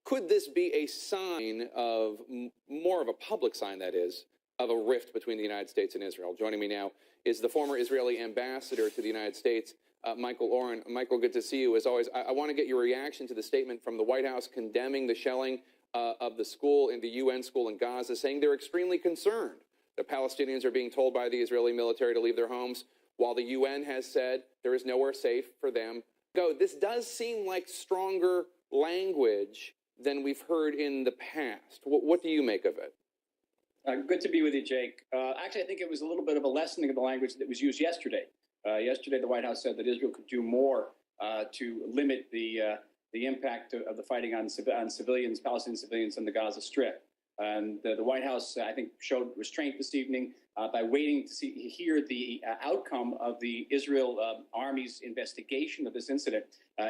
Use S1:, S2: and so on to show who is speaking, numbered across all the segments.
S1: Could this be a sign of, more of a public sign, that is, of a rift between the United States and Israel? Joining me now is the former Israeli ambassador to the United States, Michael Oren. Michael, good to see you. As always, I want to get your reaction to the statement from the White House condemning the shelling of the school, in the UN school in Gaza, saying they're extremely concerned that Palestinians are being told by the Israeli military to leave their homes, while the UN has said there is nowhere safe for them to go. This does seem like stronger language than we've heard in the past. What do you make of it?
S2: Good to be with you, Jake. Actually, I think it was a little bit of a lessening of the language that was used yesterday. Yesterday, the White House said that Israel could do more to limit the impact of the fighting on civilians, Palestinian civilians in the Gaza Strip. And the White House, I think, showed restraint this evening by waiting to hear the outcome of the Israel Army's investigation of this incident.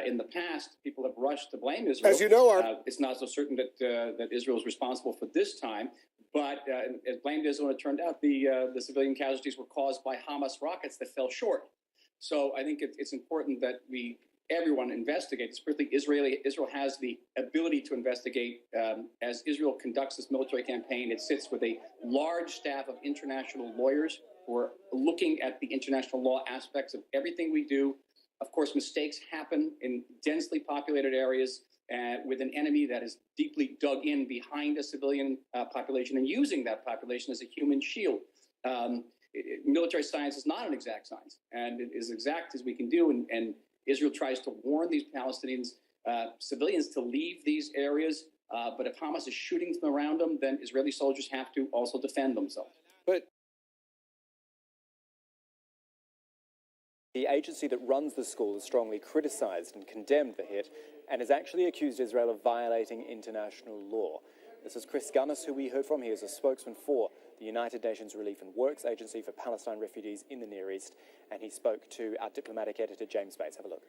S2: In the past, people have rushed to blame Israel.
S3: As you know,
S2: it's not so certain that Israel is responsible for this time. But it blamed Israel, and it turned out the civilian casualties were caused by Hamas rockets that fell short. So I think it's important that everyone investigates, particularly Israel has the ability to investigate. As Israel conducts this military campaign, it sits with a large staff of international lawyers who are looking at the international law aspects of everything we do. Of course, mistakes happen in densely populated areas with an enemy that is deeply dug in behind a civilian population and using that population as a human shield. Military science is not an exact science, and it is exact as we can do. And Israel tries to warn these Palestinians, civilians, to leave these areas. But if Hamas is shooting from around them, then Israeli soldiers have to also defend themselves.
S1: But
S4: the agency that runs the school has strongly criticized and condemned the hit and has actually accused Israel of violating international law. This is Chris Gunnis, who we heard from. He is a spokesman for the United Nations Relief and Works Agency for Palestine refugees in the Near East, and he spoke to our diplomatic editor, James Bates. Have a look.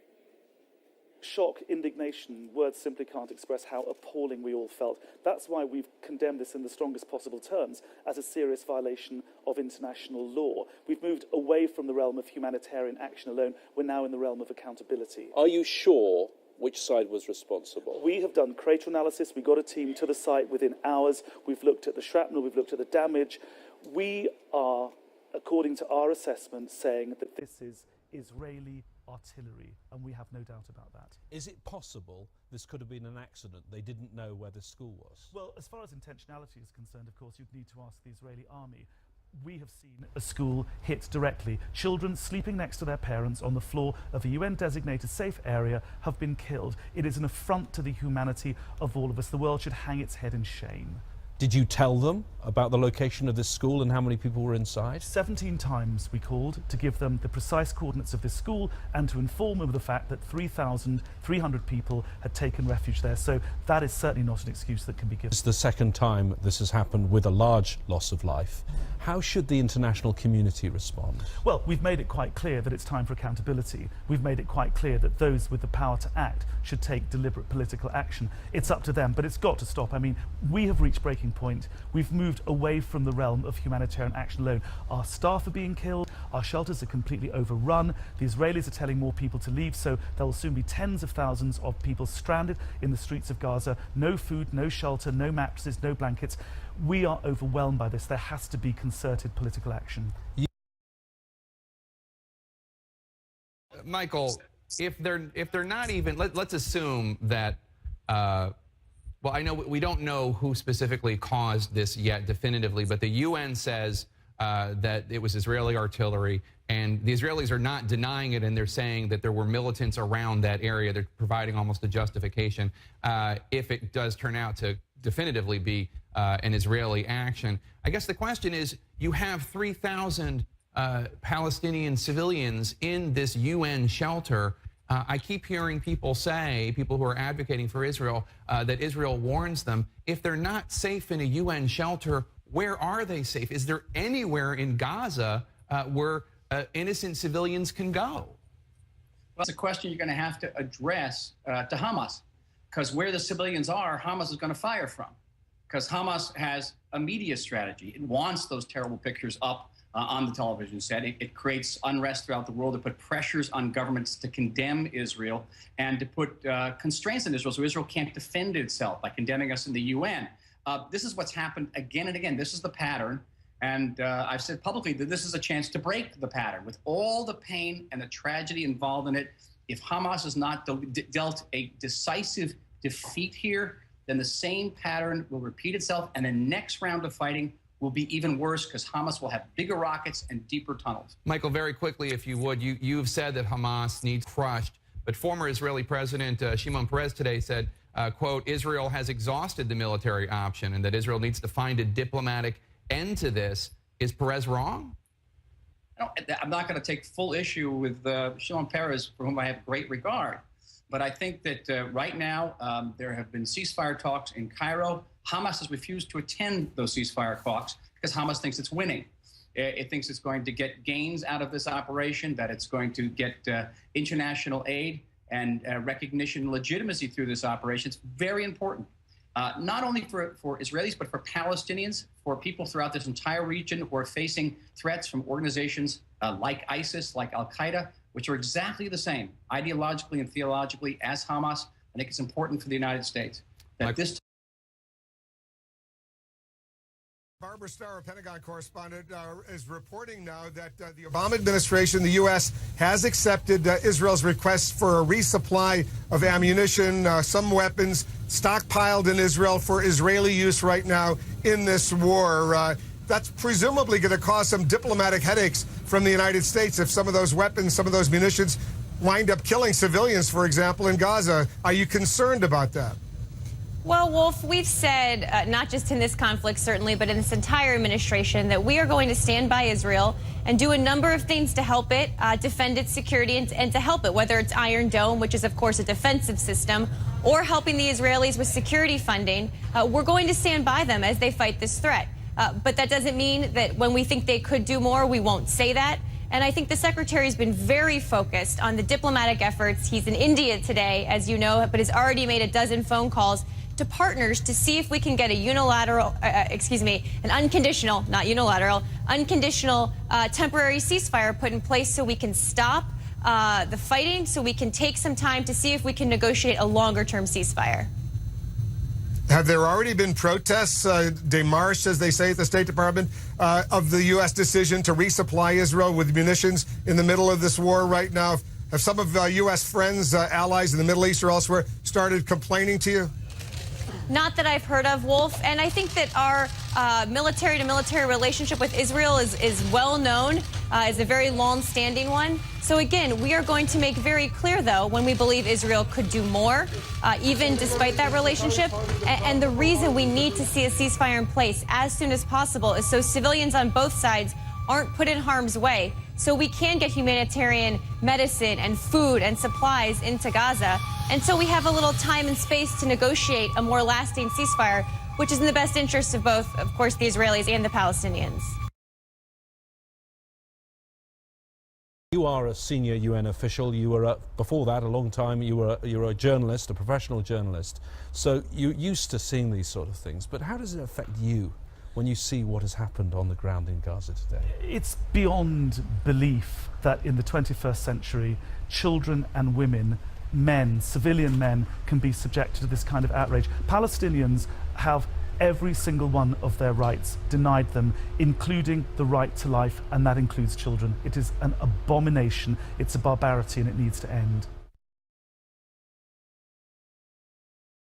S5: Shock, indignation, words simply can't express how appalling we all felt. That's why we've condemned this in the strongest possible terms as a serious violation of international law. We've moved away from the realm of humanitarian action alone. We're now in the realm of accountability.
S6: Are you sure which side was responsible?
S5: We have done crater analysis. We got a team to the site within hours. We've looked at the shrapnel. We've looked at the damage. We are, according to our assessment, saying that this is Israeli artillery, and we have no doubt about that.
S7: Is it possible this could have been an accident? They didn't know where the school was?
S5: Well, as far as intentionality is concerned, of course, you'd need to ask the Israeli army. We have seen a school hit directly. Children sleeping next to their parents on the floor of a UN-designated safe area have been killed. It is an affront to the humanity of all of us. The world should hang its head in shame.
S7: Did you tell them about the location of this school and how many people were inside?
S5: 17 times we called to give them the precise coordinates of this school and to inform them of the fact that 3,300 people had taken refuge there. So that is certainly not an excuse that can be given.
S7: It's the second time this has happened with a large loss of life. How should the international community respond?
S5: Well, we've made it quite clear that it's time for accountability. We've made it quite clear that those with the power to act should take deliberate political action. It's up to them, but it's got to stop. I mean, we have reached breaking point. We've moved away from the realm of humanitarian action alone. Our staff are being killed. Our shelters are completely overrun. The Israelis are telling more people to leave, so there will soon be tens of thousands of people stranded in the streets of Gaza. No food, no shelter, no mattresses, no blankets. We are overwhelmed by this. There has to be concerted political action.
S1: Michael, if they're not even, let's assume that. Well, I know we don't know who specifically caused this yet definitively, but the UN says that it was Israeli artillery, and the Israelis are not denying it, and they're saying that there were militants around that area. They're providing almost a justification if it does turn out to definitively be an Israeli action. I guess the question is, you have 3,000 Palestinian civilians in this UN shelter. I keep hearing people say, people who are advocating for Israel, that Israel warns them, if they're not safe in a UN shelter, where are they safe? Is there anywhere in Gaza where innocent civilians can go?
S2: Well, it's a question you're going to have to address to Hamas, because where the civilians are, Hamas is going to fire from, because Hamas has a media strategy. It wants those terrible pictures up on the television set. It creates unrest throughout the world. It put pressures on governments to condemn Israel and to put constraints on Israel so Israel can't defend itself by condemning us in the UN. This is what's happened again and again. This is the pattern. And I've said publicly that this is a chance to break the pattern. With all the pain and the tragedy involved in it, if Hamas is not dealt a decisive defeat here, then the same pattern will repeat itself, and the next round of fighting will be even worse because Hamas will have bigger rockets and deeper tunnels.
S1: Michael, very quickly, if you would, you've said that Hamas needs crushed, but former Israeli President Shimon Peres today said, quote, Israel has exhausted the military option and that Israel needs to find a diplomatic end to this. Is Peres wrong?
S2: I'm not going to take full issue with Shimon Peres, for whom I have great regard. But I think that right now there have been ceasefire talks in Cairo. Hamas has refused to attend those ceasefire talks because Hamas thinks it's winning. It thinks it's going to get gains out of this operation, that it's going to get international aid and recognition and legitimacy through this operation. It's very important, not only for Israelis, but for Palestinians, for people throughout this entire region who are facing threats from organizations like ISIS, like Al-Qaeda, which are exactly the same ideologically and theologically as Hamas. I think it's important for the United States that this.
S3: Barbara Starr, a Pentagon correspondent, is reporting now that the Obama administration, the U.S., has accepted Israel's request for a resupply of ammunition, some weapons stockpiled in Israel for Israeli use right now in this war. That's presumably going to cause some diplomatic headaches from the United States if some of those weapons, some of those munitions wind up killing civilians, for example, in Gaza. Are you concerned about that?
S8: Well, Wolf, we've said, not just in this conflict, certainly, but in this entire administration, that we are going to stand by Israel and do a number of things to help it defend its security and to help it, whether it's Iron Dome, which is, of course, a defensive system, or helping the Israelis with security funding. We're going to stand by them as they fight this threat. But that doesn't mean that when we think they could do more, we won't say that. And I think the secretary has been very focused on the diplomatic efforts. He's in India today, as you know, but has already made a dozen phone calls to partners to see if we can get a unilateral, an unconditional, not unilateral, unconditional temporary ceasefire put in place so we can stop the fighting, so we can take some time to see if we can negotiate a longer-term ceasefire.
S3: Have there already been protests, démarches, as they say at the State Department, of the U.S. decision to resupply Israel with munitions in the middle of this war right now? Have some of U.S. friends, allies in the Middle East or elsewhere, started complaining to you?
S8: Not that I've heard of, Wolf. And I think that our military-to-military relationship with Israel is well known, is a very long-standing one. So again, we are going to make very clear, though, when we believe Israel could do more, even despite that relationship. And the reason we need to see a ceasefire in place as soon as possible is so civilians on both sides aren't put in harm's way, so we can get humanitarian medicine and food and supplies into Gaza. And so we have a little time and space to negotiate a more lasting ceasefire, which is in the best interest of both, of course, the Israelis and the Palestinians.
S7: You are a senior UN official. You were, before that, a long time, you were a journalist, a professional journalist. So you're used to seeing these sort of things. But how does it affect you when you see what has happened on the ground in Gaza today?
S5: It's beyond belief that in the 21st century, children and women, men, civilian men, can be subjected to this kind of outrage. Palestinians have every single one of their rights denied them, including the right to life, and that includes children. It is an abomination, it's a barbarity, and it needs to end.